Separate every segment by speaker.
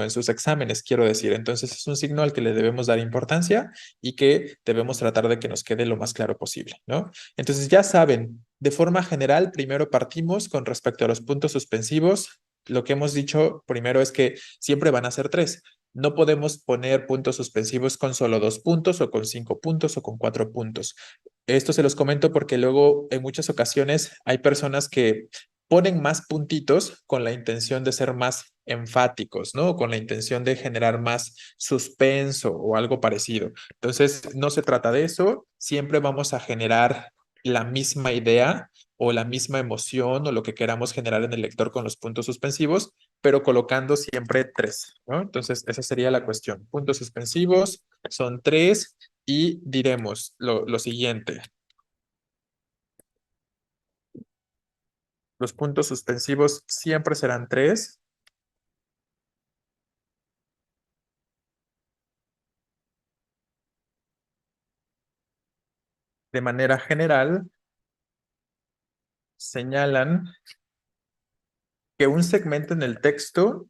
Speaker 1: en sus exámenes, quiero decir. Entonces es un signo al que le debemos dar importancia y que debemos tratar de que nos quede lo más claro posible, ¿no? Entonces ya saben, de forma general, primero partimos con respecto a los puntos suspensivos. Lo que hemos dicho primero es que siempre van a ser tres. No podemos poner puntos suspensivos con solo 2 puntos o con 5 puntos o con 4 puntos. Esto se los comento porque luego en muchas ocasiones hay personas que ponen más puntitos con la intención de ser más enfáticos, ¿no? Con la intención de generar más suspenso o algo parecido. Entonces, no se trata de eso. Siempre vamos a generar la misma idea o la misma emoción o lo que queramos generar en el lector con los puntos suspensivos, pero colocando siempre tres, ¿no? Entonces, esa sería la cuestión. Puntos suspensivos son tres y diremos lo siguiente. Los puntos suspensivos siempre serán tres. De manera general, señalan que un segmento en el texto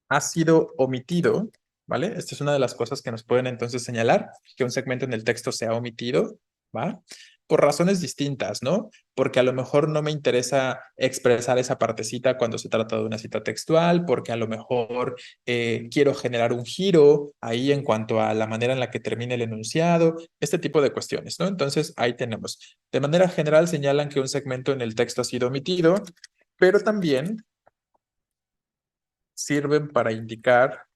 Speaker 1: ha sido omitido, ¿vale? Esta es una de las cosas que nos pueden entonces señalar, que un segmento en el texto se ha omitido, ¿va? Por razones distintas, ¿no? Porque a lo mejor no me interesa expresar esa partecita cuando se trata de una cita textual, porque a lo mejor quiero generar un giro ahí en cuanto a la manera en la que termine el enunciado, este tipo de cuestiones, ¿no? Entonces, ahí tenemos. De manera general, señalan que un segmento en el texto ha sido omitido, pero también sirven para indicar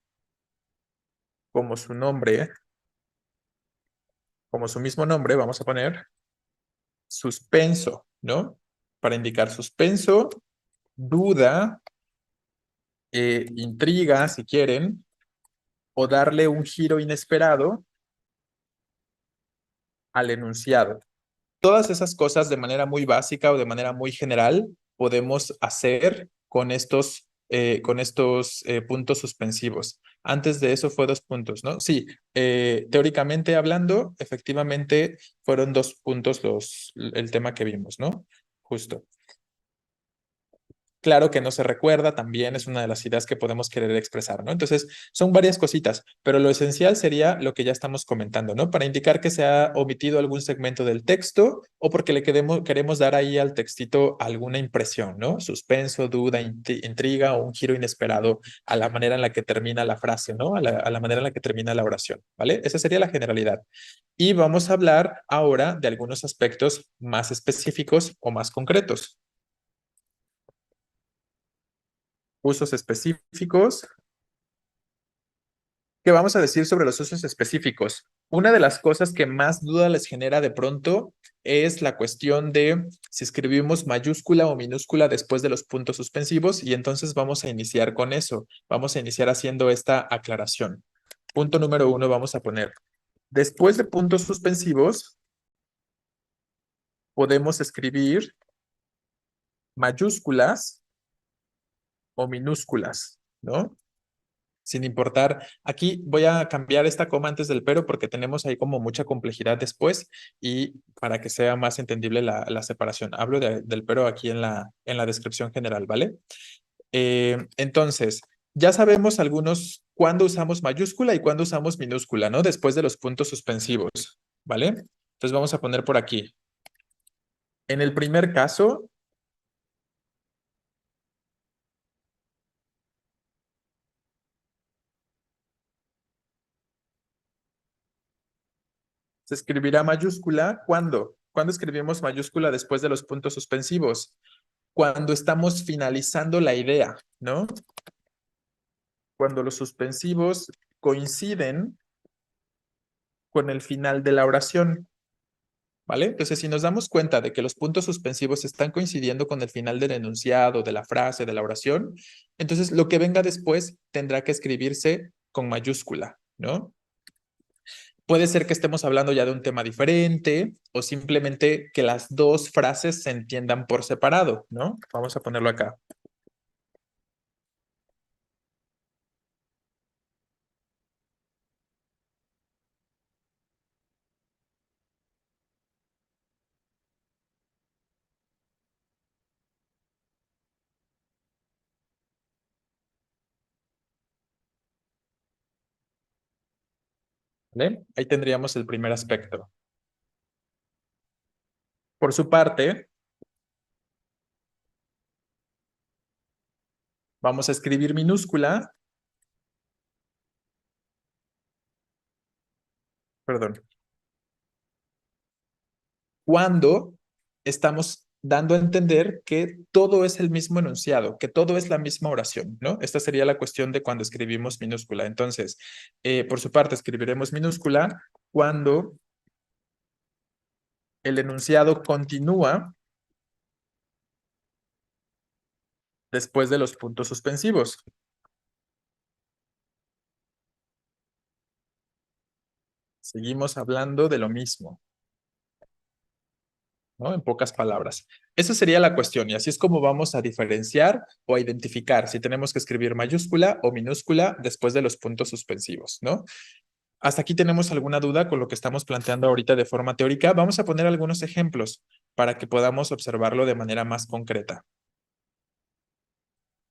Speaker 1: como su nombre, como su mismo nombre, vamos a poner suspenso, ¿no? Para indicar suspenso, duda, intriga, si quieren, o darle un giro inesperado al enunciado. Todas esas cosas de manera muy básica o de manera muy general podemos hacer con estos puntos suspensivos. Antes de eso fue 2 puntos, ¿no? Sí, teóricamente hablando, efectivamente fueron 2 puntos el tema que vimos, ¿no? Justo. Claro que no se recuerda, también es una de las ideas que podemos querer expresar, ¿no? Entonces, son varias cositas, pero lo esencial sería lo que ya estamos comentando, ¿no? Para indicar que se ha omitido algún segmento del texto o porque queremos dar ahí al textito alguna impresión, ¿no? Suspenso, duda, intriga o un giro inesperado a la manera en la que termina la frase, ¿no? A la manera en la que termina la oración, ¿vale? Esa sería la generalidad. Y vamos a hablar ahora de algunos aspectos más específicos o más concretos. Usos específicos. ¿Qué vamos a decir sobre los usos específicos? Una de las cosas que más duda les genera de pronto es la cuestión de si escribimos mayúscula o minúscula después de los puntos suspensivos y entonces vamos a iniciar con eso. Vamos a iniciar haciendo esta aclaración. Punto número uno, vamos a poner, después de puntos suspensivos, podemos escribir mayúsculas o minúsculas, ¿no? Sin importar. Aquí voy a cambiar esta coma antes del pero porque tenemos ahí como mucha complejidad después y para que sea más entendible la separación. Hablo del pero aquí en la descripción general, ¿vale? Entonces, ya sabemos algunos cuándo usamos mayúscula y cuándo usamos minúscula, ¿no? Después de los puntos suspensivos, ¿vale? Entonces vamos a poner por aquí. En el primer caso, se escribirá mayúscula. ¿Cuándo? ¿Cuándo escribimos mayúscula después de los puntos suspensivos? Cuando estamos finalizando la idea, ¿no? Cuando los suspensivos coinciden con el final de la oración, ¿vale? Entonces, si nos damos cuenta de que los puntos suspensivos están coincidiendo con el final del enunciado, de la frase, de la oración, entonces lo que venga después tendrá que escribirse con mayúscula, ¿no? Puede ser que estemos hablando ya de un tema diferente o simplemente que las dos frases se entiendan por separado, ¿no? Vamos a ponerlo acá. ¿Vale? Ahí tendríamos el primer aspecto. Por su parte, vamos a escribir minúscula, perdón, cuando estamos dando a entender que todo es el mismo enunciado, que todo es la misma oración, ¿no? Esta sería la cuestión de cuando escribimos minúscula. Entonces, por su parte, escribiremos minúscula cuando el enunciado continúa después de los puntos suspensivos. Seguimos hablando de lo mismo, ¿no? En pocas palabras. Esa sería la cuestión y así es como vamos a diferenciar o a identificar si tenemos que escribir mayúscula o minúscula después de los puntos suspensivos, ¿no? ¿Hasta aquí tenemos alguna duda con lo que estamos planteando ahorita de forma teórica? Vamos a poner algunos ejemplos para que podamos observarlo de manera más concreta.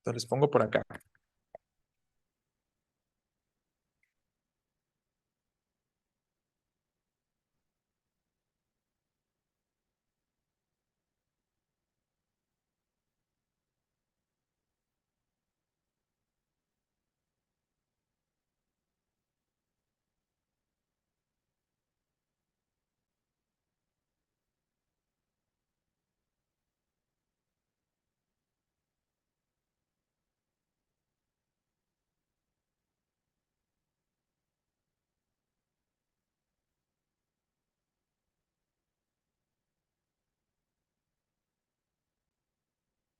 Speaker 1: Entonces les pongo por acá.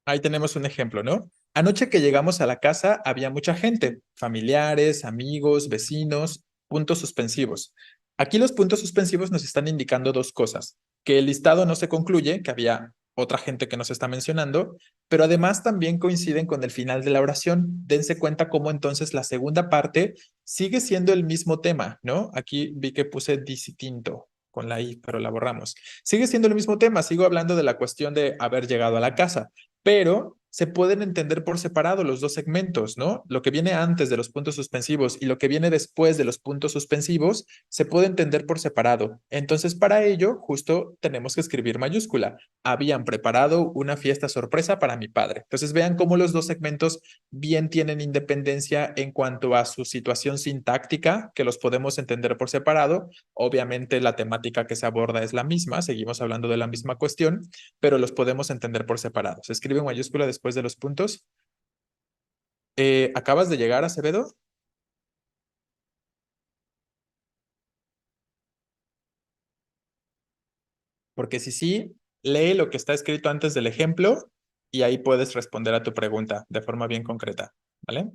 Speaker 1: Ahí tenemos un ejemplo, ¿no? Anoche que llegamos a la casa había mucha gente, familiares, amigos, vecinos, puntos suspensivos. Aquí los puntos suspensivos nos están indicando dos cosas, que el listado no se concluye, que había otra gente que nos está mencionando, pero además también coinciden con el final de la oración. Dense cuenta cómo entonces la segunda parte sigue siendo el mismo tema, ¿no? Aquí vi que puse distinto con la I, pero la borramos. Sigue siendo el mismo tema, sigo hablando de la cuestión de haber llegado a la casa, pero se pueden entender por separado los dos segmentos, ¿no? Lo que viene antes de los puntos suspensivos y lo que viene después de los puntos suspensivos se puede entender por separado. Entonces, para ello, justo tenemos que escribir mayúscula. Habían preparado una fiesta sorpresa para mi padre. Entonces, vean cómo los dos segmentos bien tienen independencia en cuanto a su situación sintáctica, que los podemos entender por separado. Obviamente, la temática que se aborda es la misma, seguimos hablando de la misma cuestión, pero los podemos entender por separado. Se escribe en mayúscula después de los puntos. ¿Acabas de llegar, Acevedo? Porque si sí, lee lo que está escrito antes del ejemplo y ahí puedes responder a tu pregunta de forma bien concreta, ¿vale?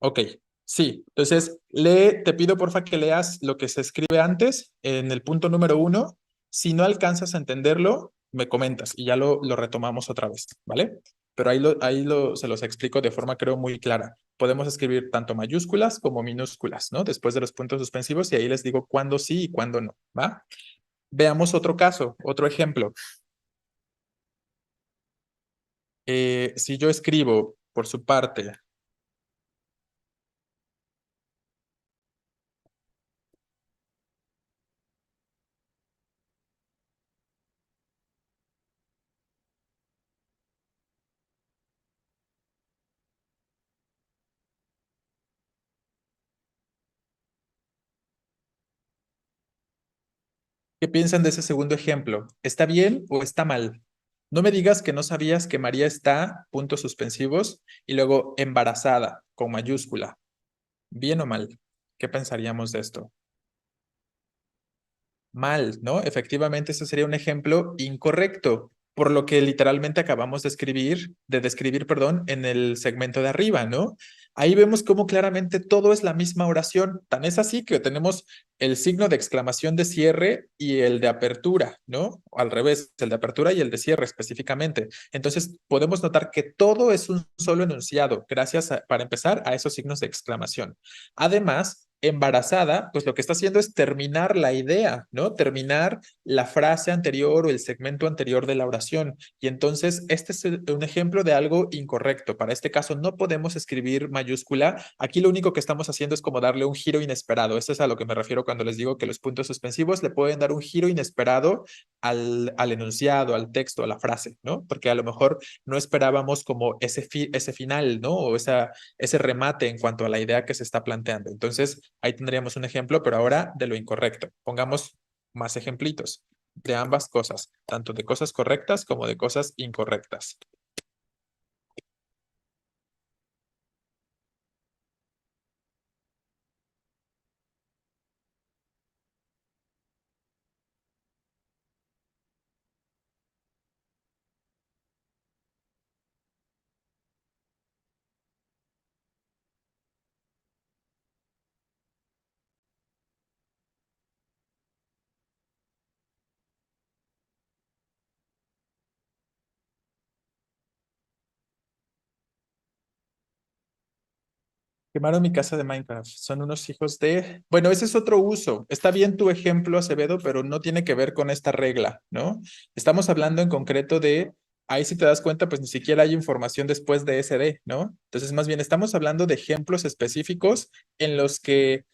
Speaker 1: Ok, sí. Entonces, lee, te pido porfa que leas lo que se escribe antes en el punto número 1. Si no alcanzas a entenderlo, me comentas y ya lo retomamos otra vez, ¿vale? Pero se los explico de forma, creo, muy clara. Podemos escribir tanto mayúsculas como minúsculas, ¿no? Después de los puntos suspensivos y ahí les digo cuándo sí y cuándo no, ¿va? Veamos otro caso, otro ejemplo. Si yo escribo por su parte, ¿qué piensan de ese segundo ejemplo? ¿Está bien o está mal? No me digas que no sabías que María está, puntos suspensivos, y luego embarazada, con mayúscula. ¿Bien o mal? ¿Qué pensaríamos de esto? Mal, ¿no? Efectivamente, ese sería un ejemplo incorrecto, por lo que literalmente acabamos de describir, perdón, en el segmento de arriba, ¿no? Ahí vemos cómo claramente todo es la misma oración. Tan es así que tenemos el signo de exclamación de cierre y el de apertura, ¿no? Al revés, el de apertura y el de cierre específicamente. Entonces, podemos notar que todo es un solo enunciado, gracias para empezar, a esos signos de exclamación. Además, embarazada, pues lo que está haciendo es terminar la idea, ¿no? Terminar la frase anterior o el segmento anterior de la oración. Y entonces, este es un ejemplo de algo incorrecto. Para este caso, no podemos escribir mayúscula. Aquí lo único que estamos haciendo es como darle un giro inesperado. Eso es a lo que me refiero cuando les digo que los puntos suspensivos le pueden dar un giro inesperado al enunciado, al texto, a la frase, ¿no? Porque a lo mejor no esperábamos como ese final, ¿no? O ese remate en cuanto a la idea que se está planteando. Entonces, ahí tendríamos un ejemplo, pero ahora de lo incorrecto. Pongamos más ejemplitos de ambas cosas, tanto de cosas correctas como de cosas incorrectas. Quemaron mi casa de Minecraft. Son unos hijos de... Bueno, ese es otro uso. Está bien tu ejemplo, Acevedo, pero no tiene que ver con esta regla, ¿no? Estamos hablando en concreto de... Ahí si te das cuenta, pues ni siquiera hay información después de SD, ¿no? Entonces, más bien estamos hablando de ejemplos específicos en los que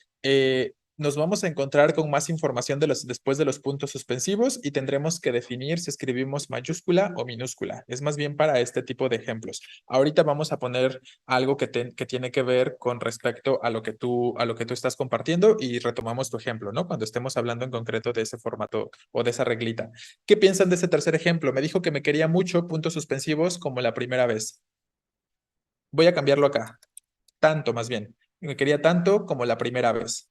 Speaker 1: nos vamos a encontrar con más información después de los puntos suspensivos y tendremos que definir si escribimos mayúscula o minúscula. Es más bien para este tipo de ejemplos. Ahorita vamos a poner algo que tiene que ver con respecto a lo que tú estás compartiendo y retomamos tu ejemplo, ¿no? Cuando estemos hablando en concreto de ese formato o de esa reglita. ¿Qué piensan de ese tercer ejemplo? Me dijo que me quería mucho puntos suspensivos como la primera vez. Voy a cambiarlo acá. Tanto, más bien. Me quería tanto como la primera vez.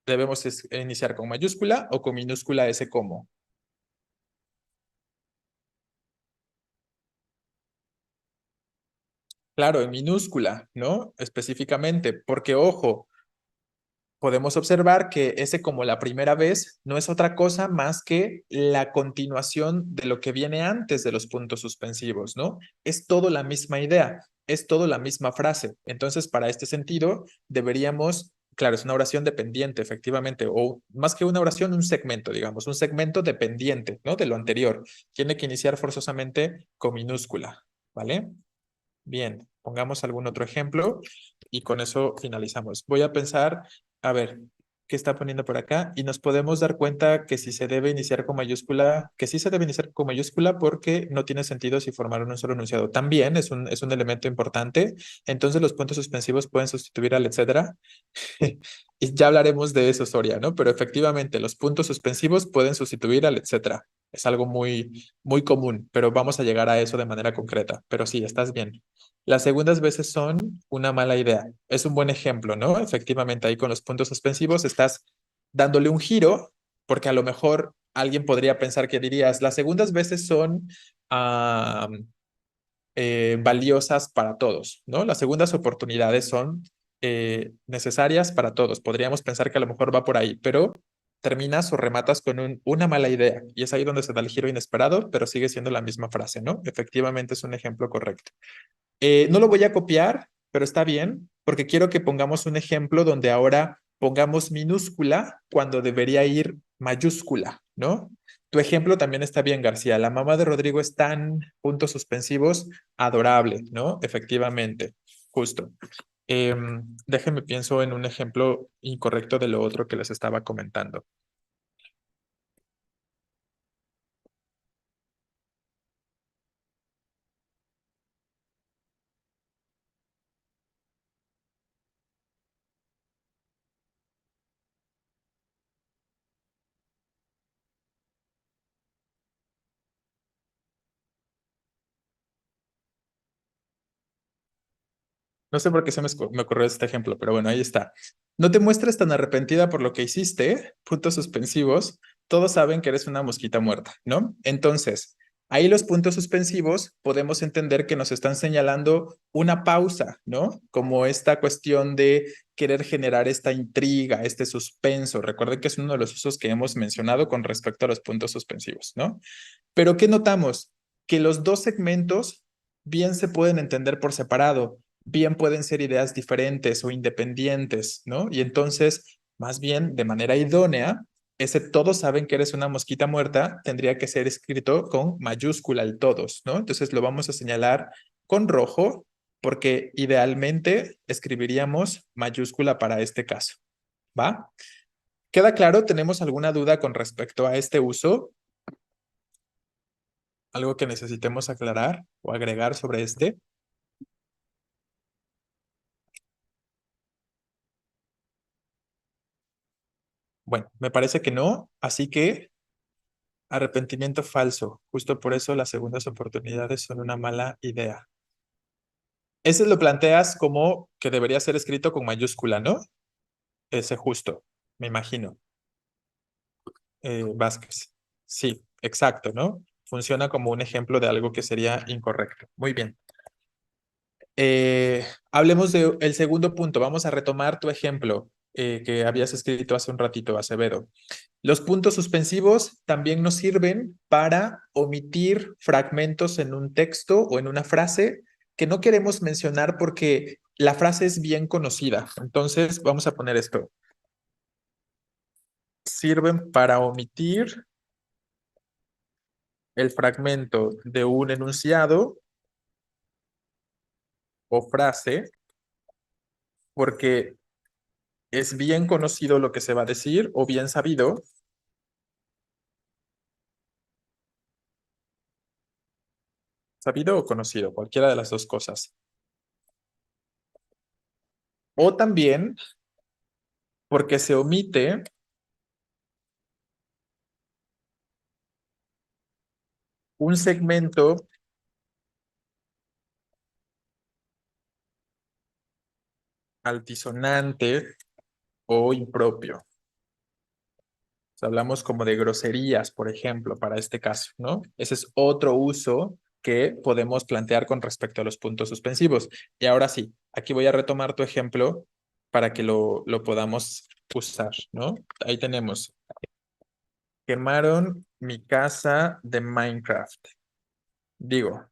Speaker 1: Debemos iniciar con mayúscula o con minúscula ese como. Claro, en minúscula, ¿no? Específicamente, porque ojo, podemos observar que ese como la primera vez no es otra cosa más que la continuación de lo que viene antes de los puntos suspensivos, ¿no? Es todo la misma idea, es todo la misma frase. Entonces, para este sentido, deberíamos, claro, es una oración dependiente, efectivamente, o más que una oración, un segmento, digamos, un segmento dependiente, ¿no? De lo anterior. Tiene que iniciar forzosamente con minúscula, ¿vale? Bien, pongamos algún otro ejemplo y con eso finalizamos. Voy a pensar, a ver, ¿qué está poniendo por acá? Y nos podemos dar cuenta que si se debe iniciar con mayúscula, que sí se debe iniciar con mayúscula porque no tiene sentido si formaron un solo enunciado. También es un elemento importante. Entonces los puntos suspensivos pueden sustituir al etcétera. Y ya hablaremos de eso, Soria, ¿no? Pero efectivamente, los puntos suspensivos pueden sustituir al etcétera. Es algo muy común, pero vamos a llegar a eso de manera concreta. Pero sí, estás bien. Las segundas veces son una mala idea. Es un buen ejemplo, ¿no? Efectivamente, ahí con los puntos suspensivos estás dándole un giro, porque a lo mejor alguien podría pensar que dirías, las segundas veces son valiosas para todos, ¿no? Las segundas oportunidades son necesarias para todos. Podríamos pensar que a lo mejor va por ahí, pero terminas o rematas con una mala idea y es ahí donde se da el giro inesperado, pero sigue siendo la misma frase, ¿no? Efectivamente es un ejemplo correcto. No lo voy a copiar, pero está bien, porque quiero que pongamos un ejemplo donde ahora pongamos minúscula cuando debería ir mayúscula, ¿no? Tu ejemplo también está bien, García. La mamá de Rodrigo es tan, puntos suspensivos, adorable, ¿no? Efectivamente, justo. Déjenme pienso en un ejemplo incorrecto de lo otro que les estaba comentando. No sé por qué me ocurrió este ejemplo, pero bueno, ahí está. No te muestres tan arrepentida por lo que hiciste, puntos suspensivos. Todos saben que eres una mosquita muerta, ¿no? Entonces, ahí los puntos suspensivos podemos entender que nos están señalando una pausa, ¿no? Como esta cuestión de querer generar esta intriga, este suspenso. Recuerden que es uno de los usos que hemos mencionado con respecto a los puntos suspensivos, ¿no? Pero ¿qué notamos? Que los dos segmentos bien se pueden entender por separado. bien pueden ser ideas diferentes o independientes, ¿no? Y entonces, más bien, de manera idónea, ese todos saben que eres una mosquita muerta tendría que ser escrito con mayúscula el todos, ¿no? Entonces lo vamos a señalar con rojo porque idealmente escribiríamos mayúscula para este caso, ¿va? ¿Queda claro? ¿Tenemos alguna duda con respecto a este uso? ¿Algo que necesitemos aclarar o agregar sobre este? Bueno, me parece que no, así que arrepentimiento falso. Justo por eso las segundas oportunidades son una mala idea. Ese lo planteas como que debería ser escrito con mayúscula, ¿no? Ese justo, me imagino. Vázquez. Sí, exacto, ¿no? Funciona como un ejemplo de algo que sería incorrecto. Muy bien. Hablemos del segundo punto. Vamos a retomar tu ejemplo que habías escrito hace un ratito, Acevedo. Los puntos suspensivos también nos sirven para omitir fragmentos en un texto o en una frase que no queremos mencionar porque la frase es bien conocida. Entonces, vamos a poner esto. Sirven para omitir el fragmento de un enunciado o frase porque es bien conocido lo que se va a decir o bien sabido, sabido o conocido, cualquiera de las dos cosas. O también porque se omite un segmento altisonante o impropio. Hablamos como de groserías, por ejemplo, para este caso, ¿no? Ese es otro uso que podemos plantear con respecto a los puntos suspensivos. Y ahora sí, aquí voy a retomar tu ejemplo para que lo podamos usar, ¿no? Ahí tenemos, quemaron mi casa de Minecraft. Digo,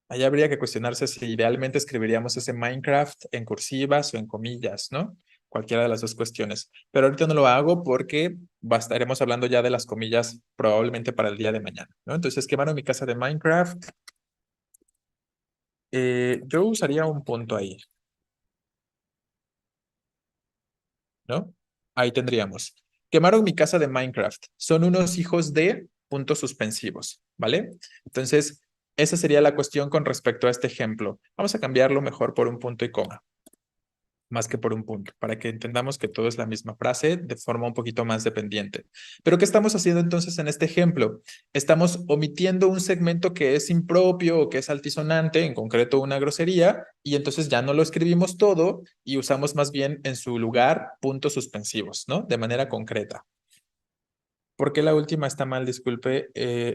Speaker 1: ahí habría que cuestionarse si idealmente escribiríamos ese Minecraft en cursivas o en comillas, ¿no? Cualquiera de las dos cuestiones. Pero ahorita no lo hago porque estaremos hablando ya de las comillas probablemente para el día de mañana, ¿no? Entonces, quemaron mi casa de Minecraft. Yo usaría un punto ahí, ¿no? Ahí tendríamos. Quemaron mi casa de Minecraft. Son unos hijos de puntos suspensivos, ¿vale? Entonces, esa sería la cuestión con respecto a este ejemplo. Vamos a cambiarlo mejor por un punto y coma, más que por un punto, para que entendamos que todo es la misma frase de forma un poquito más dependiente. Pero ¿qué estamos haciendo entonces en este ejemplo? Estamos omitiendo un segmento que es impropio o que es altisonante, en concreto una grosería, y entonces ya no lo escribimos todo y usamos más bien en su lugar puntos suspensivos, ¿no? De manera concreta. ¿Por qué la última está mal? Disculpe,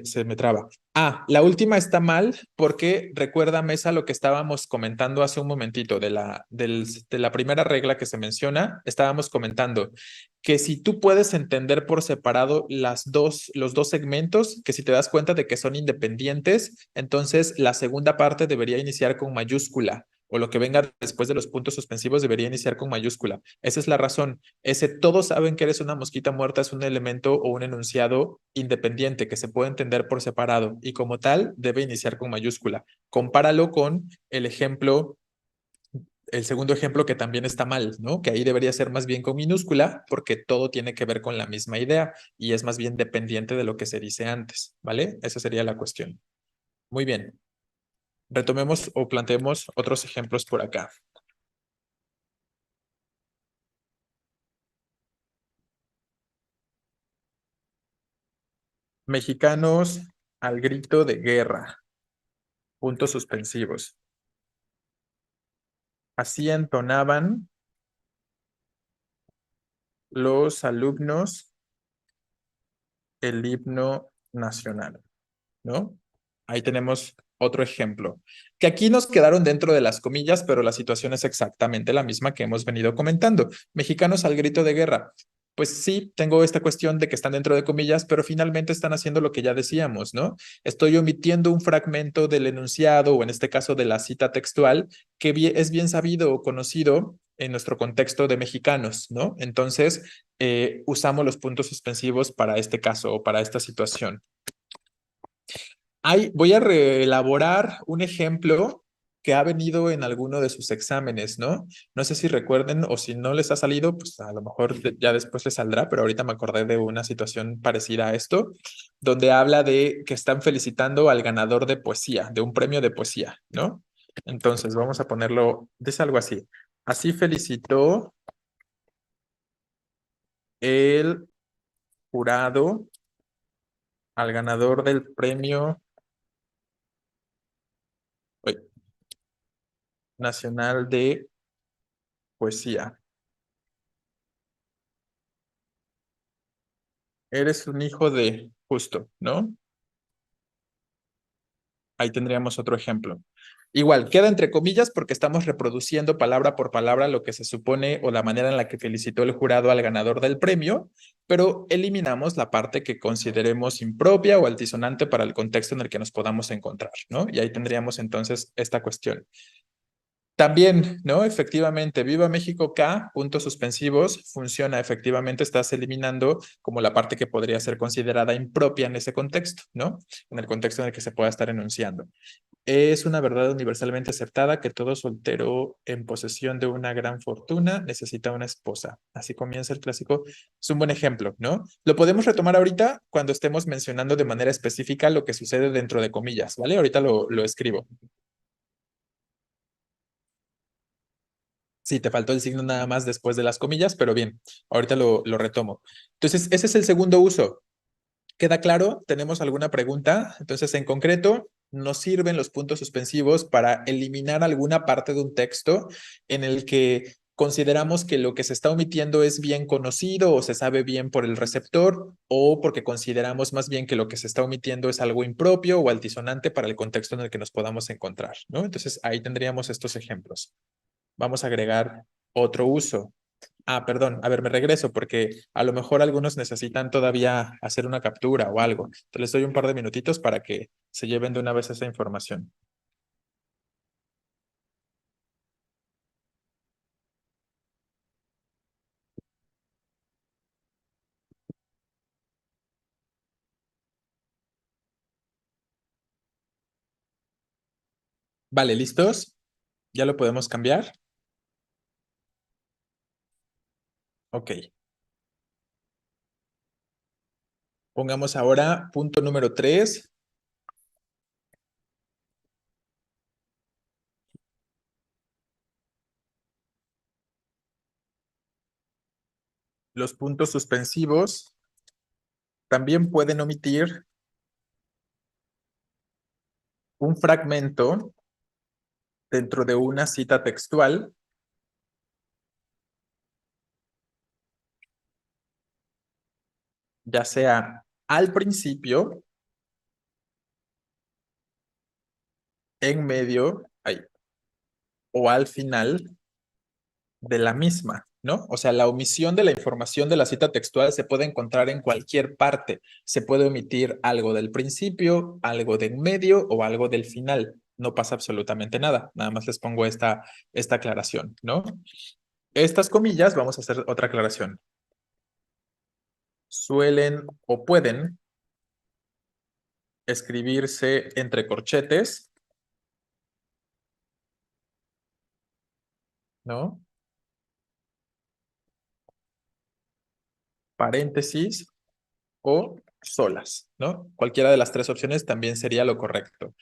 Speaker 1: se me traba. Ah, la última está mal porque recuerda, Mesa, lo que estábamos comentando hace un momentito de la primera regla que se menciona. Estábamos comentando que si tú puedes entender por separado los dos segmentos, que si te das cuenta de que son independientes, entonces la segunda parte debería iniciar con mayúscula o lo que venga después de los puntos suspensivos debería iniciar con mayúscula. Esa es la razón. Ese todos saben que eres una mosquita muerta es un elemento o un enunciado independiente que se puede entender por separado y como tal debe iniciar con mayúscula. Compáralo con el ejemplo, el segundo ejemplo que también está mal, ¿no? Que ahí debería ser más bien con minúscula porque todo tiene que ver con la misma idea y es más bien dependiente de lo que se dice antes, ¿vale? Esa sería la cuestión. Muy bien. Retomemos o planteemos otros ejemplos por acá. Mexicanos al grito de guerra. Puntos suspensivos. Así entonaban los alumnos el himno nacional, ¿no? Ahí tenemos otro ejemplo, que aquí nos quedaron dentro de las comillas, pero la situación es exactamente la misma que hemos venido comentando. Mexicanos al grito de guerra. pues sí, tengo esta cuestión de que están dentro de comillas, pero finalmente están haciendo lo que ya decíamos, ¿no? Estoy omitiendo un fragmento del enunciado o en este caso de la cita textual que es bien sabido o conocido en nuestro contexto de mexicanos, ¿no? Entonces, usamos los puntos suspensivos para este caso o para esta situación. Voy a reelaborar un ejemplo que ha venido en alguno de sus exámenes, ¿no? No sé si recuerden o si no les ha salido, pues a lo mejor ya después les saldrá, pero ahorita me acordé de una situación parecida a esto, donde habla de que están felicitando al ganador de poesía, de un premio de poesía, ¿no? Entonces, vamos a ponerlo, dice algo así. Así felicitó el jurado al ganador del premio uy, nacional de poesía. Eres un hijo de justo, ¿no? Ahí tendríamos otro ejemplo. Igual, queda entre comillas porque estamos reproduciendo palabra por palabra lo que se supone o la manera en la que felicitó el jurado al ganador del premio, pero eliminamos la parte que consideremos impropia o altisonante para el contexto en el que nos podamos encontrar, ¿no? Y ahí tendríamos entonces esta cuestión. También, ¿no? Efectivamente, Viva México K, puntos suspensivos, funciona, efectivamente estás eliminando como la parte que podría ser considerada impropia en ese contexto, ¿no? En el contexto en el que se pueda estar enunciando. Es una verdad universalmente aceptada que todo soltero en posesión de una gran fortuna necesita una esposa. Así comienza el clásico. Es un buen ejemplo, ¿no? Lo podemos retomar ahorita cuando estemos mencionando de manera específica lo que sucede dentro de comillas, ¿vale? Ahorita lo escribo. Sí, te faltó el signo nada más después de las comillas, pero bien, ahorita lo retomo. Entonces, ese es el segundo uso. ¿Queda claro? ¿Tenemos alguna pregunta? Entonces, en concreto, nos sirven los puntos suspensivos para eliminar alguna parte de un texto en el que consideramos que lo que se está omitiendo es bien conocido o se sabe bien por el receptor o porque consideramos más bien que lo que se está omitiendo es algo impropio o altisonante para el contexto en el que nos podamos encontrar, ¿no? Entonces, ahí tendríamos estos ejemplos. Vamos a agregar otro uso. Ah, perdón, a ver, me regreso porque a lo mejor algunos necesitan todavía hacer una captura o algo. Entonces les doy un par de minutitos para que se lleven de una vez esa información. Vale, ¿listos? ¿Ya lo podemos cambiar? Ok. Pongamos ahora punto número 3, los puntos suspensivos también pueden omitir un fragmento dentro de una cita textual, ya sea al principio, en medio, o al final de la misma, ¿no? O sea, la omisión de la información de la cita textual se puede encontrar en cualquier parte. Se puede omitir algo del principio, algo del medio o algo del final. No pasa absolutamente nada. Nada más les pongo esta aclaración, ¿no? Estas comillas, vamos a hacer otra aclaración. Suelen o pueden escribirse entre corchetes, ¿no? Paréntesis o solas, ¿no? Cualquiera de las tres opciones también sería lo correcto.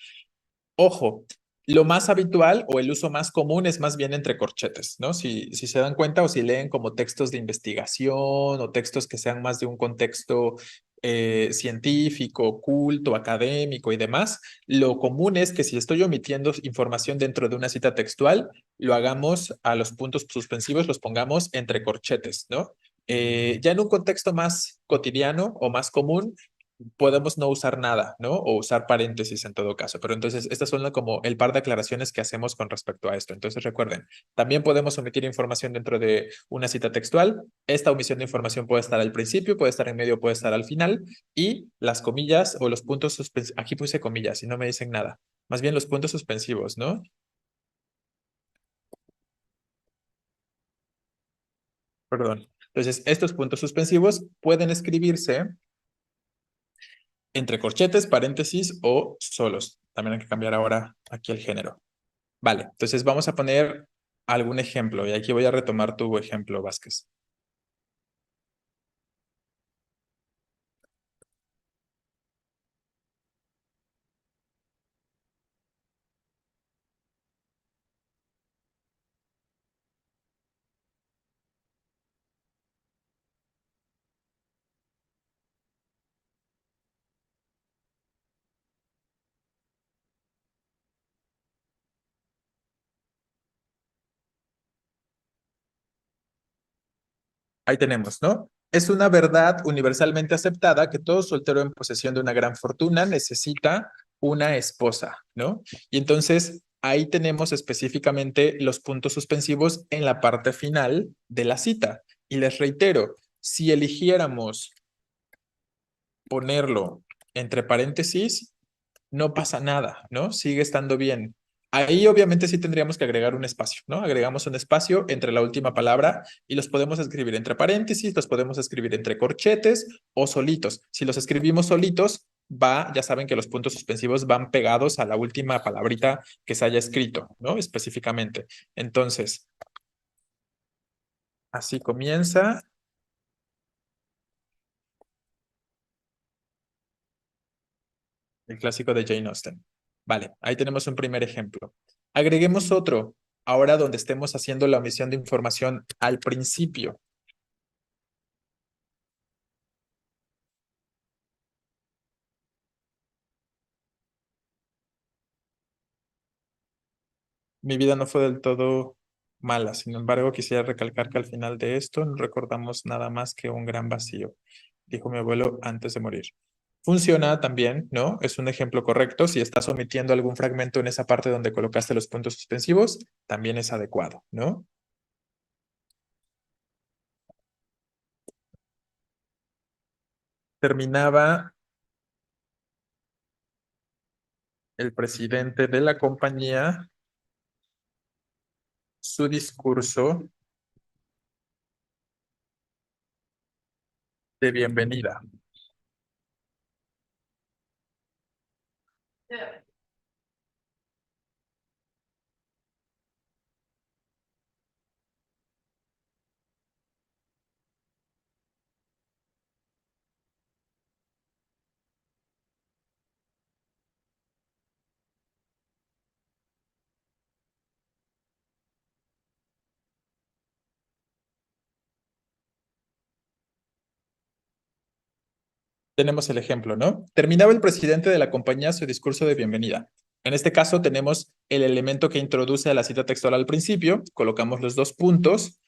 Speaker 1: Ojo, lo más habitual o el uso más común es más bien entre corchetes, ¿no? Si se dan cuenta o si leen como textos de investigación o textos que sean más de un contexto científico, culto, académico y demás, lo común es que si estoy omitiendo información dentro de una cita textual, lo hagamos a los puntos suspensivos, los pongamos entre corchetes, ¿no? Ya en un contexto más cotidiano o más común, podemos no usar nada, ¿no? O usar paréntesis en todo caso. Pero entonces, estas son como el par de aclaraciones que hacemos con respecto a esto. Entonces, recuerden, también podemos omitir información dentro de una cita textual. Esta omisión de información puede estar al principio, puede estar en medio, puede estar al final. Y las comillas o los puntos suspensivos, aquí puse comillas y no me dicen nada. Más bien los puntos suspensivos, ¿no? Perdón. Entonces, estos puntos suspensivos pueden escribirse entre corchetes, paréntesis o solos. También hay que cambiar ahora aquí el género. Vale, entonces vamos a poner algún ejemplo y aquí voy a retomar tu ejemplo, Vázquez. Ahí tenemos, ¿no? Es una verdad universalmente aceptada que todo soltero en posesión de una gran fortuna necesita una esposa, ¿no? Y entonces ahí tenemos específicamente los puntos suspensivos en la parte final de la cita. Y les reitero, si eligiéramos ponerlo entre paréntesis, no pasa nada, ¿no? Sigue estando bien. Ahí obviamente sí tendríamos que agregar un espacio, ¿no? Agregamos un espacio entre la última palabra y los podemos escribir entre paréntesis, los podemos escribir entre corchetes o solitos. Si los escribimos solitos, ya saben que los puntos suspensivos van pegados a la última palabrita que se haya escrito, ¿no? Específicamente. Entonces, así comienza el clásico de Jane Austen. Vale, ahí tenemos un primer ejemplo. Agreguemos otro, ahora donde estemos haciendo la omisión de información al principio. Mi vida no fue del todo mala, sin embargo, quisiera recalcar que al final de esto no recordamos nada más que un gran vacío, dijo mi abuelo antes de morir. Funciona también, ¿no? Es un ejemplo correcto. Si estás omitiendo algún fragmento en esa parte donde colocaste los puntos suspensivos, también es adecuado, ¿no? Terminaba el presidente de la compañía su discurso de bienvenida. Tenemos el ejemplo, ¿no? Terminaba el presidente de la compañía su discurso de bienvenida. En este caso tenemos el elemento que introduce a la cita textual al principio, colocamos los dos puntos.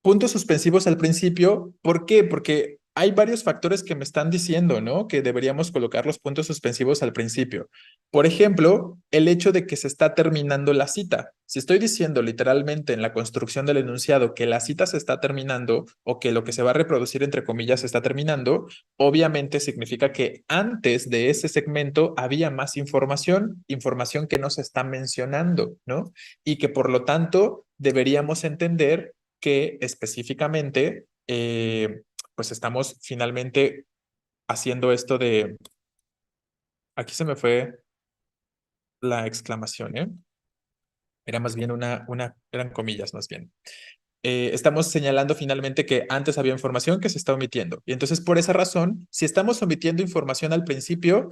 Speaker 1: Puntos suspensivos al principio, ¿por qué? Porque hay varios factores que me están diciendo, ¿no? Que deberíamos colocar los puntos suspensivos al principio. Por ejemplo, el hecho de que se está terminando la cita. Si estoy diciendo literalmente en la construcción del enunciado que la cita se está terminando o que lo que se va a reproducir entre comillas se está terminando, obviamente significa que antes de ese segmento había más información, información que no se está mencionando, ¿no? Y que por lo tanto deberíamos entender que específicamente, pues estamos finalmente haciendo esto de, aquí se me fue la exclamación, ¿eh? Era más bien eran comillas más bien. Estamos señalando finalmente que antes había información que se está omitiendo. Y entonces, por esa razón, si estamos omitiendo información al principio,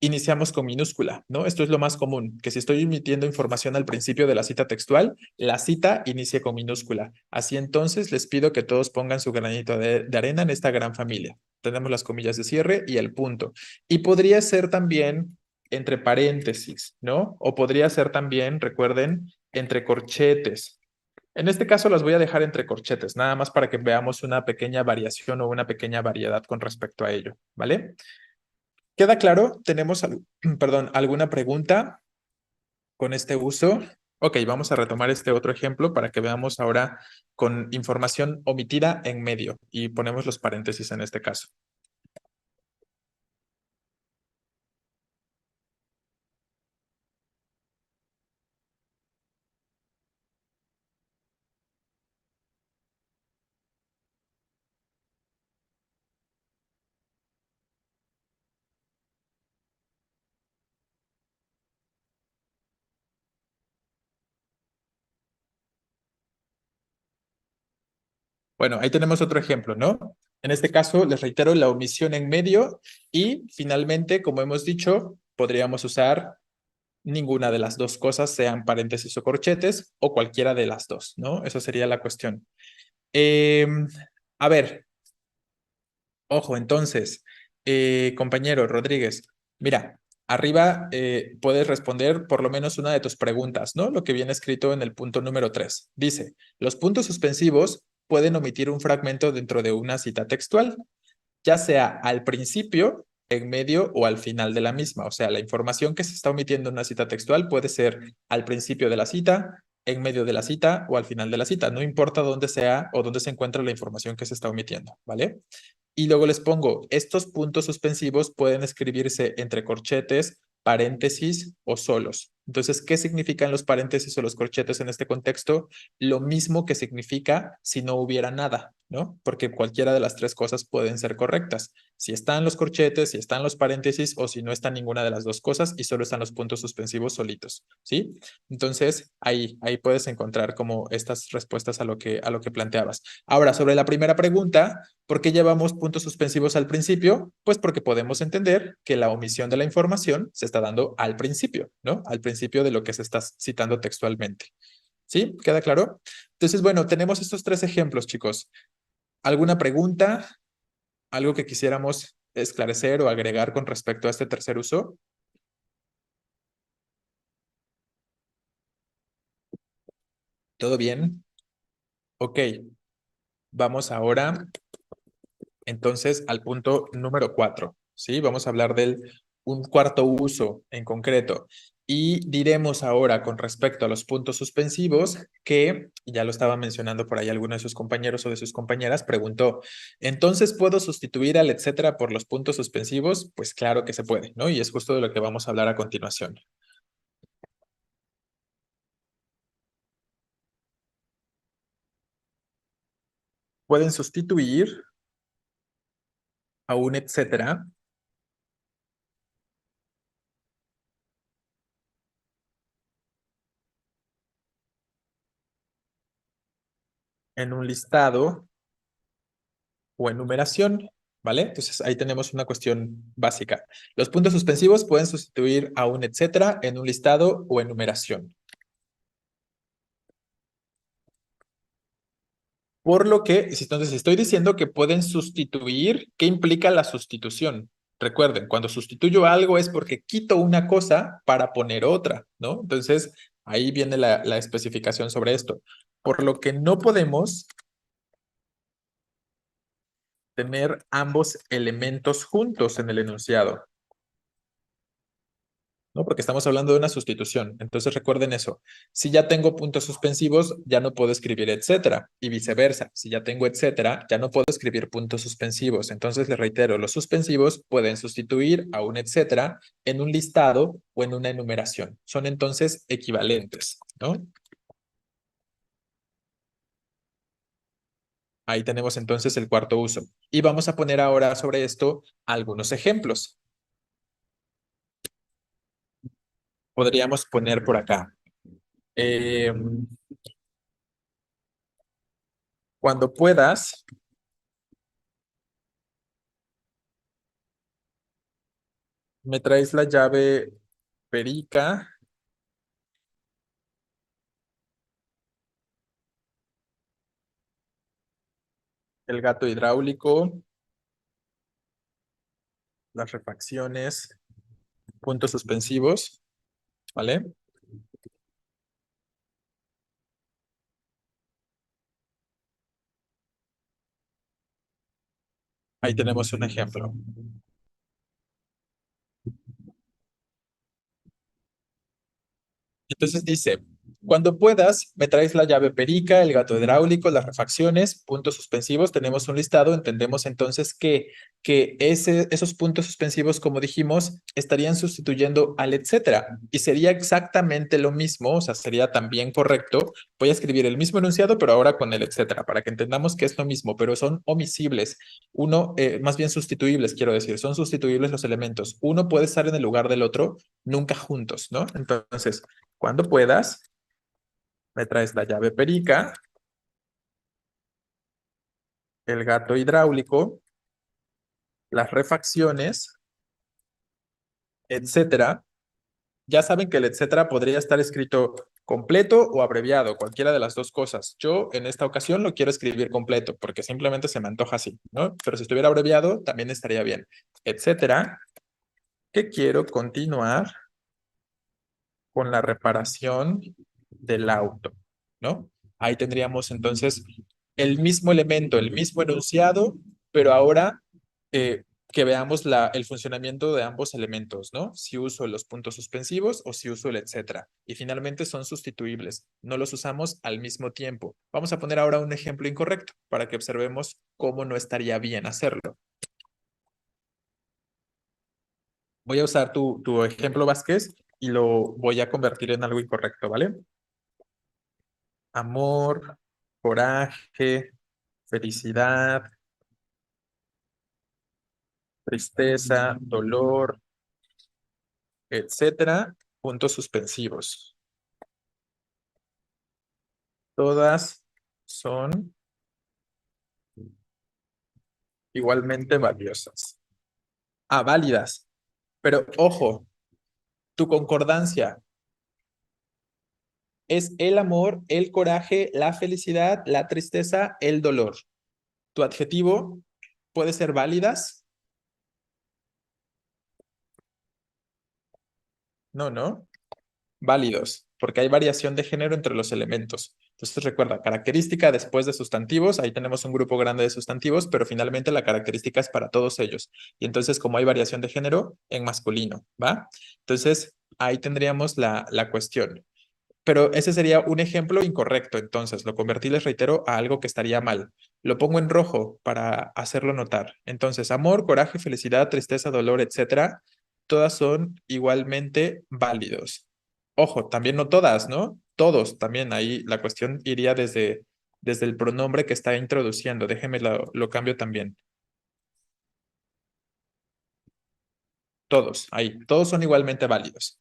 Speaker 1: iniciamos con minúscula, ¿no? Esto es lo más común, que si estoy emitiendo información al principio de la cita textual, la cita inicie con minúscula. Así entonces les pido que todos pongan su granito de arena en esta gran familia. Tenemos las comillas de cierre y el punto. Y podría ser también entre paréntesis, ¿no? O podría ser también, recuerden, entre corchetes. En este caso las voy a dejar entre corchetes, nada más para que veamos una pequeña variación o una pequeña variedad con respecto a ello, ¿vale? ¿Queda claro? ¿Tenemos, perdón, alguna pregunta con este uso? Ok, vamos a retomar este otro ejemplo para que veamos ahora con información omitida en medio y ponemos los paréntesis en este caso. Bueno, ahí tenemos otro ejemplo, ¿no? En este caso, les reitero la omisión en medio y finalmente, como hemos dicho, podríamos usar ninguna de las dos cosas, sean paréntesis o corchetes, o cualquiera de las dos, ¿no? Esa sería la cuestión. A ver, ojo, entonces, compañero Rodríguez, mira, arriba puedes responder por lo menos una de tus preguntas, ¿no? Lo que viene escrito en el punto número 3. Dice, los puntos suspensivos pueden omitir un fragmento dentro de una cita textual, ya sea al principio, en medio o al final de la misma. O sea, la información que se está omitiendo en una cita textual puede ser al principio de la cita, en medio de la cita o al final de la cita. No importa dónde sea o dónde se encuentra la información que se está omitiendo, ¿vale? Y luego les pongo, estos puntos suspensivos pueden escribirse entre corchetes, paréntesis o solos. Entonces, ¿qué significan los paréntesis o los corchetes en este contexto? Lo mismo que significa si no hubiera nada, ¿no? Porque cualquiera de las tres cosas pueden ser correctas. Si están los corchetes, si están los paréntesis o si no está ninguna de las dos cosas y solo están los puntos suspensivos solitos, ¿sí? Entonces, ahí puedes encontrar como estas respuestas a lo que planteabas. Ahora, sobre la primera pregunta, ¿por qué llevamos puntos suspensivos al principio? Pues porque podemos entender que la omisión de la información se está dando al principio, ¿no? Al principio de lo que se está citando textualmente. ¿Sí? ¿Queda claro? Entonces, bueno, tenemos estos tres ejemplos, chicos. ¿Alguna pregunta? ¿Algo que quisiéramos esclarecer o agregar con respecto a este tercer uso? ¿Todo bien? Ok, vamos ahora entonces al punto número 4, ¿sí? Vamos a hablar del un cuarto uso en concreto. Y diremos ahora con respecto a los puntos suspensivos que, ya lo estaba mencionando por ahí alguno de sus compañeros o de sus compañeras, preguntó, ¿entonces puedo sustituir al etcétera por los puntos suspensivos? Pues claro que se puede, ¿no? Y es justo de lo que vamos a hablar a continuación. Pueden sustituir a un etcétera en un listado o enumeración, ¿vale? Entonces ahí tenemos una cuestión básica. Los puntos suspensivos pueden sustituir a un etcétera en un listado o enumeración. Por lo que, entonces, si estoy diciendo que pueden sustituir, ¿qué implica la sustitución? Recuerden, cuando sustituyo algo es porque quito una cosa para poner otra, ¿no? Entonces, ahí viene la especificación sobre esto. Por lo que no podemos tener ambos elementos juntos en el enunciado. ¿No? Porque estamos hablando de una sustitución. Entonces recuerden eso. Si ya tengo puntos suspensivos, ya no puedo escribir etcétera. Y viceversa. Si ya tengo etcétera, ya no puedo escribir puntos suspensivos. Entonces les reitero, los suspensivos pueden sustituir a un etcétera en un listado o en una enumeración. Son entonces equivalentes, ¿no? Ahí tenemos entonces el cuarto uso. Y vamos a poner ahora sobre esto algunos ejemplos. Podríamos poner por acá. Eh, Cuando puedas, me traes la llave perica, el gato hidráulico, las refacciones, puntos suspensivos, ¿vale? Ahí tenemos un ejemplo. Entonces dice, cuando puedas, me traes la llave perica, el gato hidráulico, las refacciones, puntos suspensivos. Tenemos un listado. Entendemos entonces que esos puntos suspensivos, como dijimos, estarían sustituyendo al etcétera. Y sería exactamente lo mismo, o sea, sería también correcto. Voy a escribir el mismo enunciado, pero ahora con el etcétera, para que entendamos que es lo mismo, pero son omisibles. Uno, más bien sustituibles, quiero decir, son sustituibles los elementos. Uno puede estar en el lugar del otro, nunca juntos, ¿no? Entonces, cuando puedas, me traes la llave perica, el gato hidráulico, las refacciones, etcétera. Ya saben que el etcétera podría estar escrito completo o abreviado, cualquiera de las dos cosas. Yo en esta ocasión lo quiero escribir completo porque simplemente se me antoja así, ¿no? Pero si estuviera abreviado, también estaría bien. Etcétera, que quiero continuar con la reparación del auto, ¿no? Ahí tendríamos entonces el mismo elemento, el mismo enunciado, pero ahora que veamos el funcionamiento de ambos elementos, ¿no? Si uso los puntos suspensivos o si uso el etcétera. Y finalmente son sustituibles, no los usamos al mismo tiempo. Vamos a poner ahora un ejemplo incorrecto para que observemos cómo no estaría bien hacerlo. Voy a usar tu ejemplo, Vázquez, y lo voy a convertir en algo incorrecto, ¿vale? Amor, coraje, felicidad, tristeza, dolor, etcétera, puntos suspensivos. Todas son igualmente valiosas. Ah, válidas. Pero ojo, tu concordancia es el amor, el coraje, la felicidad, la tristeza, el dolor. Tu adjetivo puede ser válidas. No, no. Válidos, porque hay variación de género entre los elementos. Entonces recuerda, característica después de sustantivos, ahí tenemos un grupo grande de sustantivos, pero finalmente la característica es para todos ellos. Y entonces como hay variación de género en masculino, ¿va? Entonces ahí tendríamos la cuestión. Pero ese sería un ejemplo incorrecto, entonces lo convertí, les reitero, a algo que estaría mal. Lo pongo en rojo para hacerlo notar. Entonces, amor, coraje, felicidad, tristeza, dolor, etcétera, todas son igualmente válidos. Ojo, también no todas, ¿no? Todos también. Ahí la cuestión iría desde el pronombre que está introduciendo. Déjeme lo cambio también. Todos, ahí. Todos son igualmente válidos.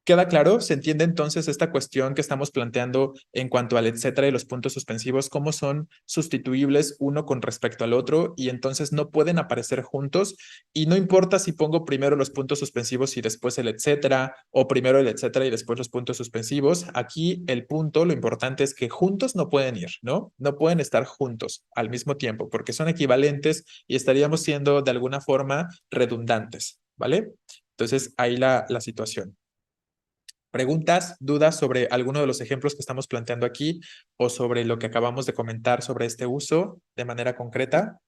Speaker 1: ¿Queda claro? ¿Se entiende entonces esta cuestión que estamos planteando en cuanto al etcétera y los puntos suspensivos, cómo son sustituibles uno con respecto al otro y entonces no pueden aparecer juntos? Y no importa si pongo primero los puntos suspensivos y después el etcétera, o primero el etcétera y después los puntos suspensivos. Aquí el punto, lo importante es que juntos no pueden ir, ¿no? No pueden estar juntos al mismo tiempo porque son equivalentes y estaríamos siendo de alguna forma redundantes, ¿vale? Entonces, ahí la situación. ¿Preguntas, dudas sobre alguno de los ejemplos que estamos planteando aquí o sobre lo que acabamos de comentar sobre este uso de manera concreta?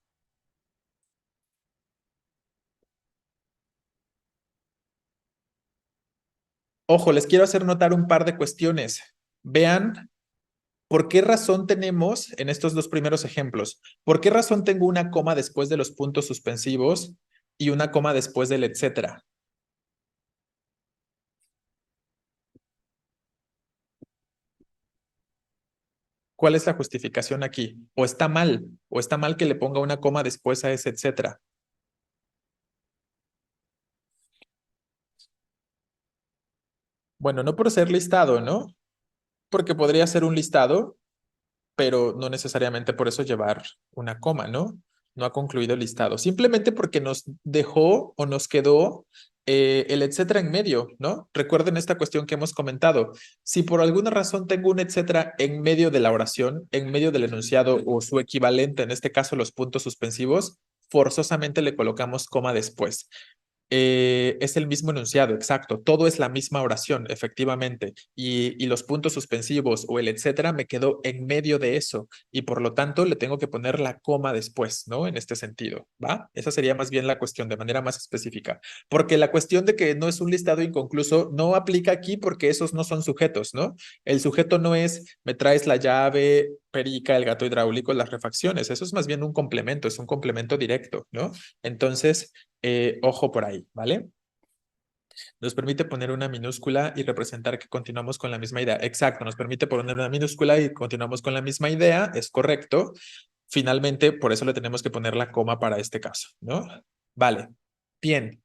Speaker 1: Ojo, les quiero hacer notar un par de cuestiones. Vean por qué razón tenemos en estos dos primeros ejemplos, por qué razón tengo una coma después de los puntos suspensivos y una coma después del etcétera. ¿Cuál es la justificación aquí? O está mal que le ponga una coma después a ese etcétera. Bueno, no por ser listado, ¿no? Porque podría ser un listado pero no necesariamente por eso llevar una coma, ¿no? No ha concluido el listado. Simplemente porque nos dejó o nos quedó el etcétera en medio, ¿no? Recuerden esta cuestión que hemos comentado. Si por alguna razón tengo un etcétera en medio de la oración, en medio del enunciado o su equivalente, en este caso los puntos suspensivos, forzosamente le colocamos coma después. Es el mismo enunciado, exacto. Todo es la misma oración, efectivamente. Y los puntos suspensivos o el etcétera me quedo en medio de eso. Y por lo tanto le tengo que poner la coma después, ¿no? En este sentido, ¿va? Esa sería más bien la cuestión de manera más específica. Porque la cuestión de que no es un listado inconcluso no aplica aquí porque esos no son sujetos, ¿no? El sujeto no es, me traes la llave, perica, el gato hidráulico, las refacciones. Eso es más bien un complemento, es un complemento directo, ¿no? Entonces, ojo por ahí, ¿vale? Nos permite poner una minúscula y representar que continuamos con la misma idea. Exacto, nos permite poner una minúscula y continuamos con la misma idea, es correcto. Finalmente, por eso le tenemos que poner la coma para este caso, ¿no? Vale, bien.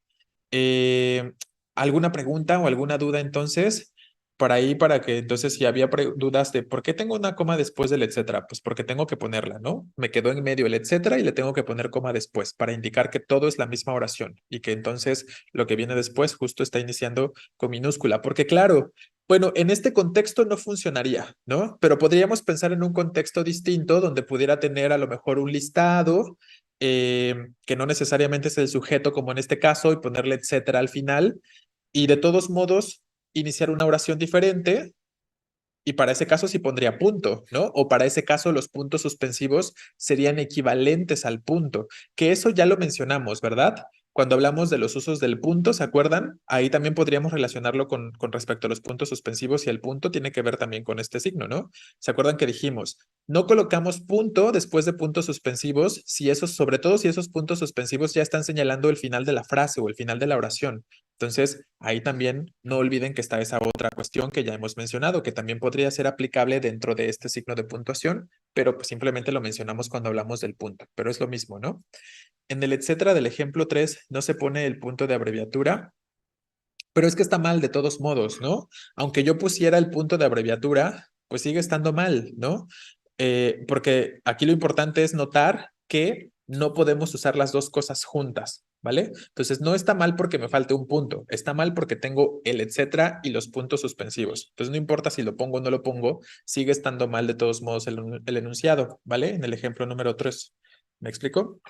Speaker 1: Eh, ¿Alguna pregunta o alguna duda entonces? Para ahí, para que entonces si había dudas de por qué tengo una coma después del etcétera, pues porque tengo que ponerla, ¿no? Me quedó en medio el etcétera y le tengo que poner coma después para indicar que todo es la misma oración y que entonces lo que viene después justo está iniciando con minúscula, porque claro, bueno, en este contexto no funcionaría, ¿no? Pero podríamos pensar en un contexto distinto donde pudiera tener a lo mejor un listado que no necesariamente es el sujeto como en este caso y ponerle etcétera al final y de todos modos iniciar una oración diferente y para ese caso sí pondría punto, ¿no? O para ese caso los puntos suspensivos serían equivalentes al punto, que eso ya lo mencionamos, ¿verdad? Cuando hablamos de los usos del punto, ¿se acuerdan? Ahí también podríamos relacionarlo con respecto a los puntos suspensivos y el punto tiene que ver también con este signo, ¿no? ¿Se acuerdan que dijimos, no colocamos punto después de puntos suspensivos si esos, sobre todo si esos puntos suspensivos ya están señalando el final de la frase o el final de la oración? Entonces, ahí también no olviden que está esa otra cuestión que ya hemos mencionado, que también podría ser aplicable dentro de este signo de puntuación, pero pues simplemente lo mencionamos cuando hablamos del punto, pero es lo mismo, ¿no? En el etcétera del ejemplo 3 no se pone el punto de abreviatura, pero es que está mal de todos modos, ¿no? Aunque yo pusiera el punto de abreviatura, pues sigue estando mal, ¿no? Porque aquí lo importante es notar que no podemos usar las dos cosas juntas, ¿vale? Entonces no está mal porque me falte un punto, está mal porque tengo el etcétera y los puntos suspensivos. Entonces no importa si lo pongo o no lo pongo, sigue estando mal de todos modos el enunciado, ¿vale? En el ejemplo número 3. ¿Me explico?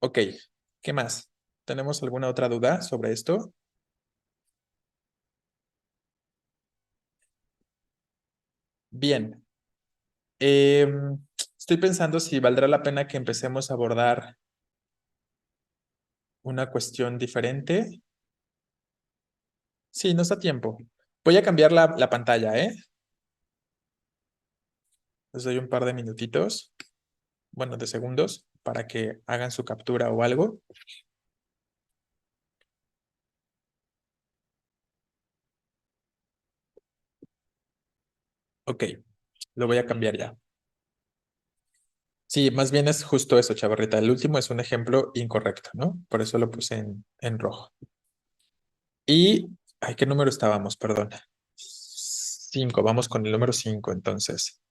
Speaker 1: Ok, ¿qué más? ¿Tenemos alguna otra duda sobre esto? Bien. Estoy pensando si valdrá la pena que empecemos a abordar una cuestión diferente. Sí, nos da tiempo. Voy a cambiar la pantalla, ¿eh? Les doy un par de minutitos, bueno, de segundos, para que hagan su captura o algo. Ok, lo voy a cambiar ya. Sí, más bien es justo eso, chavarrita. El último es un ejemplo incorrecto, ¿no? Por eso lo puse en rojo. Y, ay, ¿qué número estábamos? Perdón. 5, vamos con el número 5, entonces.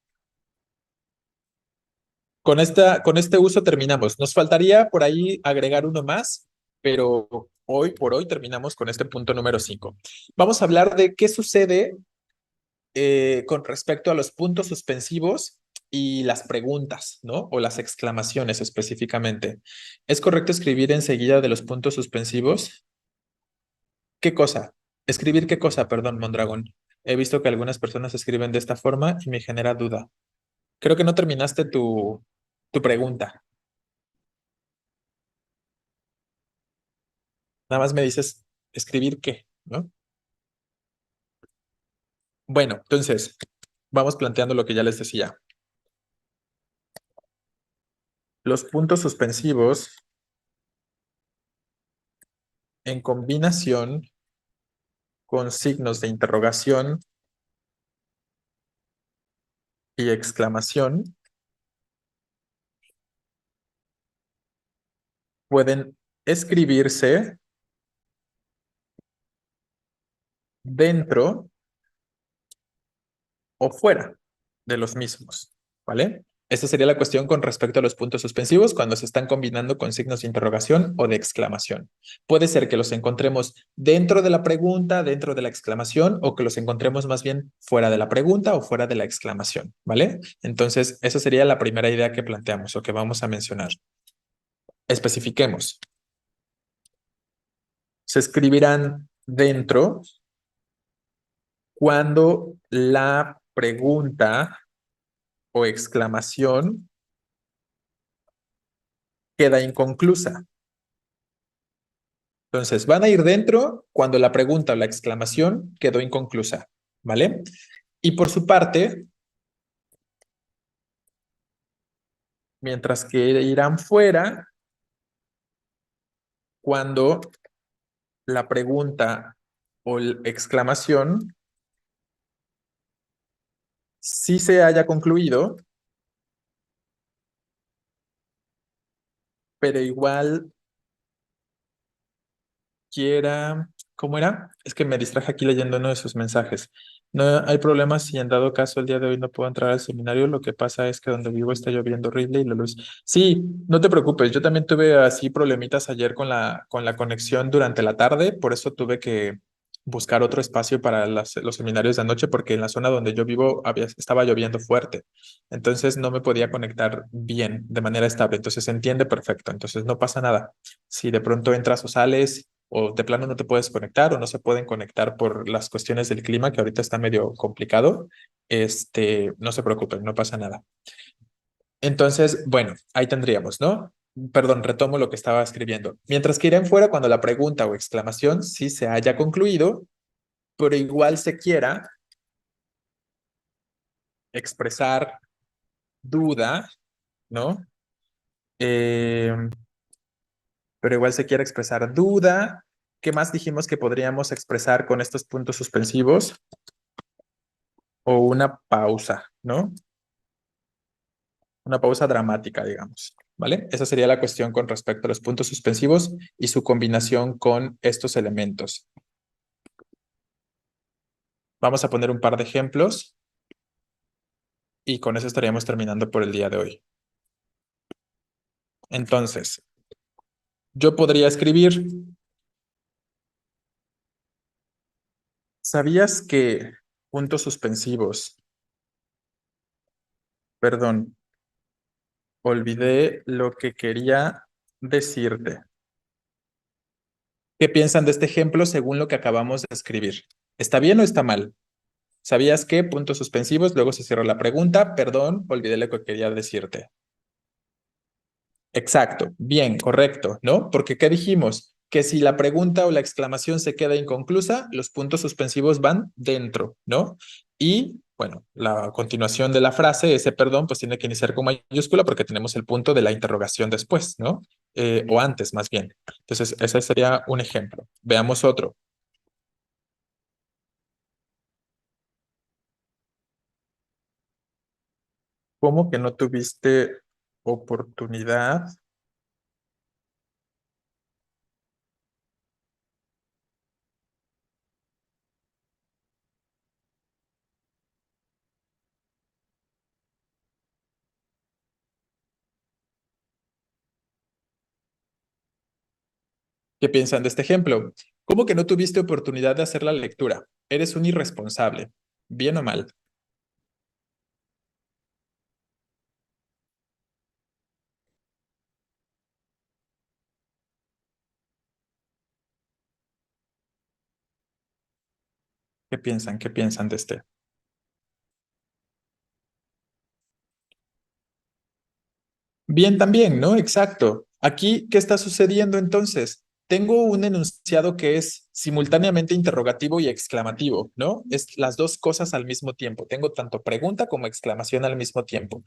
Speaker 1: Con este uso terminamos. Nos faltaría por ahí agregar uno más, pero hoy por hoy terminamos con este punto número 5. Vamos a hablar de qué sucede con respecto a los puntos suspensivos y las preguntas, ¿no? O las exclamaciones específicamente. ¿Es correcto escribir enseguida de los puntos suspensivos? ¿Qué cosa? ¿Escribir qué cosa? Perdón, Mondragón. He visto que algunas personas escriben de esta forma y me genera duda. Creo que no terminaste tu pregunta. Nada más me dices escribir qué, ¿no? Bueno, entonces, vamos planteando lo que ya les decía. Los puntos suspensivos en combinación con signos de interrogación y exclamación pueden escribirse dentro o fuera de los mismos, ¿vale? Esta sería la cuestión con respecto a los puntos suspensivos cuando se están combinando con signos de interrogación o de exclamación. Puede ser que los encontremos dentro de la pregunta, dentro de la exclamación, o que los encontremos más bien fuera de la pregunta o fuera de la exclamación, ¿vale? Entonces, esa sería la primera idea que planteamos o que vamos a mencionar. Especifiquemos. se escribirán dentro cuando la pregunta o exclamación queda inconclusa. Entonces, van a ir dentro cuando la pregunta o la exclamación quedó inconclusa, ¿vale? Y por su parte, mientras que irán fuera cuando la pregunta o la exclamación sí se haya concluido, pero igual quiera, ¿cómo era? Es que me distraje aquí leyendo uno de sus mensajes. No hay problema si en dado caso el día de hoy no puedo entrar al seminario, lo que pasa es que donde vivo está lloviendo horrible y la luz. Sí, no te preocupes, yo también tuve así problemitas ayer con la conexión durante la tarde, por eso tuve que buscar otro espacio para los seminarios de anoche porque en la zona donde yo vivo estaba lloviendo fuerte. Entonces no me podía conectar bien, de manera estable. Entonces se entiende perfecto, entonces no pasa nada. Si de pronto entras o sales o de plano no te puedes conectar o no se pueden conectar por las cuestiones del clima, que ahorita está medio complicado, no se preocupen, no pasa nada. Entonces, bueno, ahí tendríamos, ¿no? Perdón, retomo lo que estaba escribiendo. Mientras que irán fuera cuando la pregunta o exclamación sí se haya concluido, pero igual se quiera expresar duda, ¿no? Eh, pero igual se quiere expresar duda. ¿Qué más dijimos que podríamos expresar con estos puntos suspensivos? O una pausa, ¿no? Una pausa dramática, digamos, ¿vale? Esa sería la cuestión con respecto a los puntos suspensivos y su combinación con estos elementos. Vamos a poner un par de ejemplos y con eso estaríamos terminando por el día de hoy. Entonces, yo podría escribir, ¿sabías que puntos suspensivos, perdón, olvidé lo que quería decirte? ¿Qué piensan de este ejemplo según lo que acabamos de escribir? ¿Está bien o está mal? ¿Sabías que? Puntos suspensivos, luego se cierra la pregunta. Perdón, olvidé lo que quería decirte. Exacto, bien, correcto, ¿no? Porque ¿qué dijimos? Que si la pregunta o la exclamación se queda inconclusa, los puntos suspensivos van dentro, ¿no? Y bueno, la continuación de la frase, ese perdón, pues tiene que iniciar con mayúscula porque tenemos el punto de la interrogación después, ¿no? O antes, más bien. Entonces, ese sería un ejemplo. Veamos otro. ¿Cómo que no tuviste oportunidad? ¿Qué piensan de este ejemplo? ¿Cómo que no tuviste oportunidad de hacer la lectura? Eres un irresponsable. ¿Bien o mal? ¿Qué piensan? ¿Qué piensan de este? Bien también, ¿no? Exacto. Aquí, ¿qué está sucediendo entonces? Tengo un enunciado que es simultáneamente interrogativo y exclamativo, ¿no? Es las dos cosas al mismo tiempo. Tengo tanto pregunta como exclamación al mismo tiempo.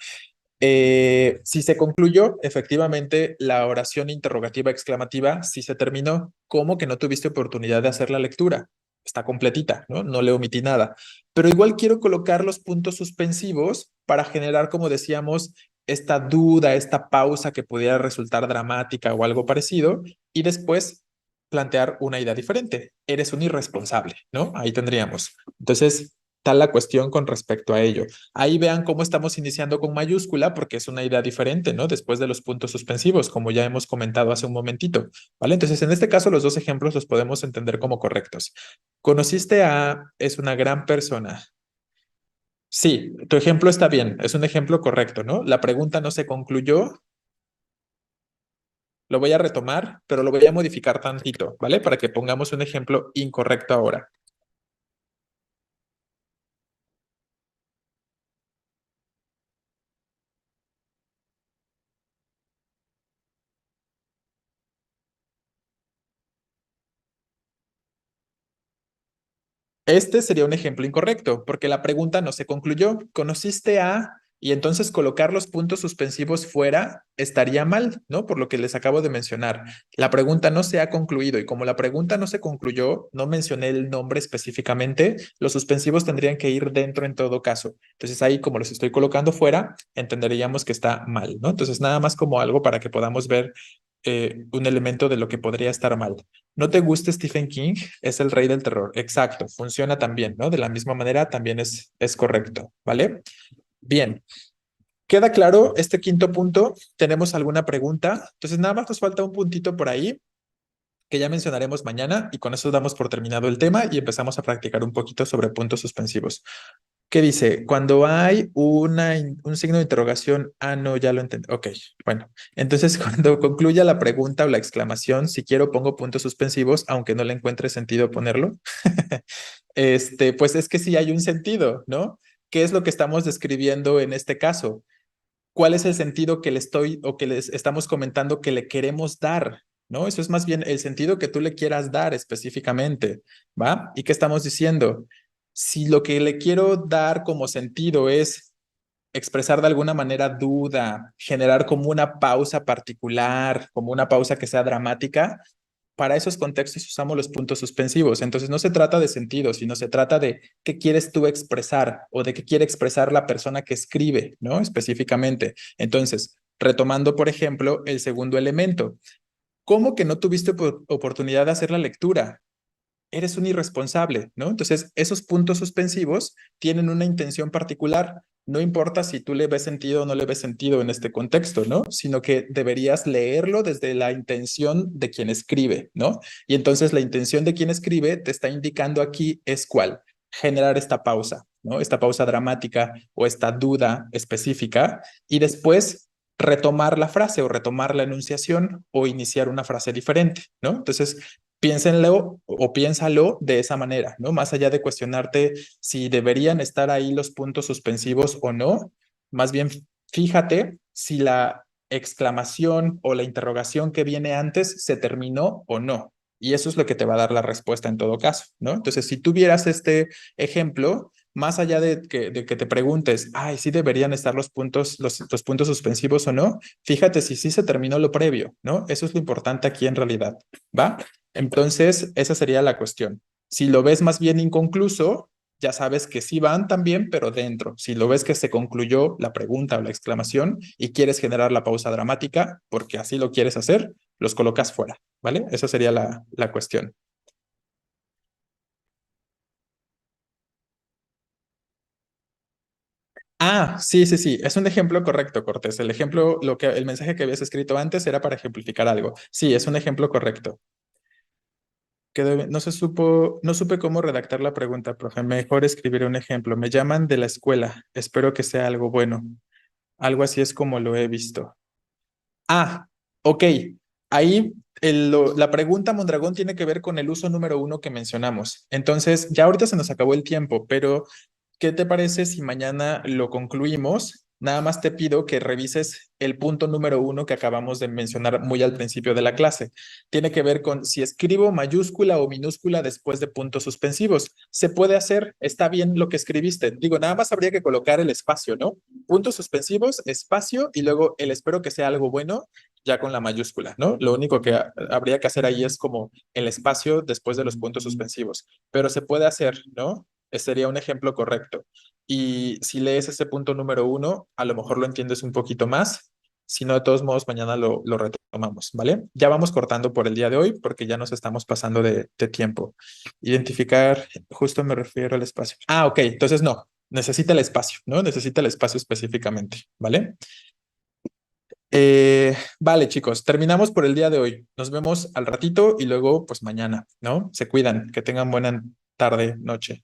Speaker 1: Si se concluyó, efectivamente, la oración interrogativa exclamativa sí se terminó. ¿Cómo que no tuviste oportunidad de hacer la lectura? Está completita, ¿no? No le omití nada. Pero igual quiero colocar los puntos suspensivos para generar, como decíamos, esta duda, esta pausa que pudiera resultar dramática o algo parecido, y después plantear una idea diferente. Eres un irresponsable, ¿no? Ahí tendríamos. Entonces, tal la cuestión con respecto a ello. Ahí vean cómo estamos iniciando con mayúscula porque es una idea diferente, ¿no? Después de los puntos suspensivos, como ya hemos comentado hace un momentito, ¿vale? Entonces, en este caso, los dos ejemplos los podemos entender como correctos. Conociste a, es una gran persona. Sí, tu ejemplo está bien, es un ejemplo correcto, ¿no? La pregunta no se concluyó. Lo voy a retomar, pero lo voy a modificar tantito, ¿vale? Para que pongamos un ejemplo incorrecto ahora. Este sería un ejemplo incorrecto, porque la pregunta no se concluyó. ¿Conociste a? Y entonces colocar los puntos suspensivos fuera estaría mal, ¿no? Por lo que les acabo de mencionar. La pregunta no se ha concluido y como la pregunta no se concluyó, no mencioné el nombre específicamente, los suspensivos tendrían que ir dentro en todo caso. Entonces ahí, como los estoy colocando fuera, entenderíamos que está mal, ¿no? Entonces nada más como algo para que podamos ver un elemento de lo que podría estar mal. ¿No te gusta Stephen King? Es el rey del terror. Exacto, funciona también, ¿no? De la misma manera también es correcto, ¿vale? Bien, ¿queda claro este quinto punto? ¿Tenemos alguna pregunta? Entonces nada más nos falta un puntito por ahí que ya mencionaremos mañana y con eso damos por terminado el tema y empezamos a practicar un poquito sobre puntos suspensivos. ¿Qué dice? Cuando hay un signo de interrogación, no, ya lo entendí. Ok, bueno, entonces cuando concluya la pregunta o la exclamación, si quiero pongo puntos suspensivos, aunque no le encuentre sentido ponerlo. Pues es que sí hay un sentido, ¿no? ¿Qué es lo que estamos describiendo en este caso? ¿Cuál es el sentido que le estoy o que les estamos comentando que le queremos dar? ¿No? Eso es más bien el sentido que tú le quieras dar específicamente, ¿va? ¿Y qué estamos diciendo? Si lo que le quiero dar como sentido es expresar de alguna manera duda, generar como una pausa particular, como una pausa que sea dramática, para esos contextos usamos los puntos suspensivos. Entonces no se trata de sentido, sino se trata de qué quieres tú expresar o de qué quiere expresar la persona que escribe, ¿no? Específicamente. Entonces, retomando, por ejemplo, el segundo elemento. ¿Cómo que no tuviste oportunidad de hacer la lectura? Eres un irresponsable, ¿no? Entonces, esos puntos suspensivos tienen una intención particular. No importa si tú le ves sentido o no le ves sentido en este contexto, ¿no? Sino que deberías leerlo desde la intención de quien escribe, ¿no? Y entonces la intención de quien escribe te está indicando aquí es cuál, generar esta pausa, ¿no? Esta pausa dramática o esta duda específica y después retomar la frase o retomar la enunciación o iniciar una frase diferente, ¿no? Entonces, piénsenlo o piénsalo de esa manera, ¿no? Más allá de cuestionarte si deberían estar ahí los puntos suspensivos o no, más bien fíjate si la exclamación o la interrogación que viene antes se terminó o no. Y eso es lo que te va a dar la respuesta en todo caso, ¿no? Entonces, si tuvieras este ejemplo, más allá de que te preguntes, ay, sí deberían estar los puntos suspensivos o no, fíjate si sí se terminó lo previo, ¿no? Eso es lo importante aquí en realidad, ¿va? Entonces, esa sería la cuestión. Si lo ves más bien inconcluso, ya sabes que sí van también, pero dentro. Si lo ves que se concluyó la pregunta o la exclamación y quieres generar la pausa dramática, porque así lo quieres hacer, los colocas fuera, ¿vale? Esa sería la cuestión. Sí, sí, sí, es un ejemplo correcto, Cortés. El ejemplo, el mensaje que habías escrito antes era para ejemplificar algo. Sí, es un ejemplo correcto. No supe cómo redactar la pregunta, profe. Mejor escribiré un ejemplo. Me llaman de la escuela. Espero que sea algo bueno. Algo así es como lo he visto. Ah, ok. Ahí la pregunta, Mondragón, tiene que ver con el uso número uno que mencionamos. Entonces, ya ahorita se nos acabó el tiempo, pero ¿qué te parece si mañana lo concluimos? Nada más te pido que revises el punto número uno que acabamos de mencionar muy al principio de la clase. Tiene que ver con si escribo mayúscula o minúscula después de puntos suspensivos. Se puede hacer, está bien lo que escribiste. Digo, nada más habría que colocar el espacio, ¿no? Puntos suspensivos, espacio y luego el espero que sea algo bueno ya con la mayúscula, ¿no? Lo único que habría que hacer ahí es como el espacio después de los puntos suspensivos, pero se puede hacer, ¿no? Sería un ejemplo correcto. Y si lees ese punto número uno, a lo mejor lo entiendes un poquito más. Si no, de todos modos, mañana lo retomamos, ¿vale? Ya vamos cortando por el día de hoy porque ya nos estamos pasando de tiempo. Identificar, justo me refiero al espacio. Ok, entonces no, necesita el espacio, ¿no? Necesita el espacio específicamente, ¿vale? Vale, chicos, terminamos por el día de hoy. Nos vemos al ratito y luego, pues mañana, ¿no? Se cuidan, que tengan buena tarde, noche.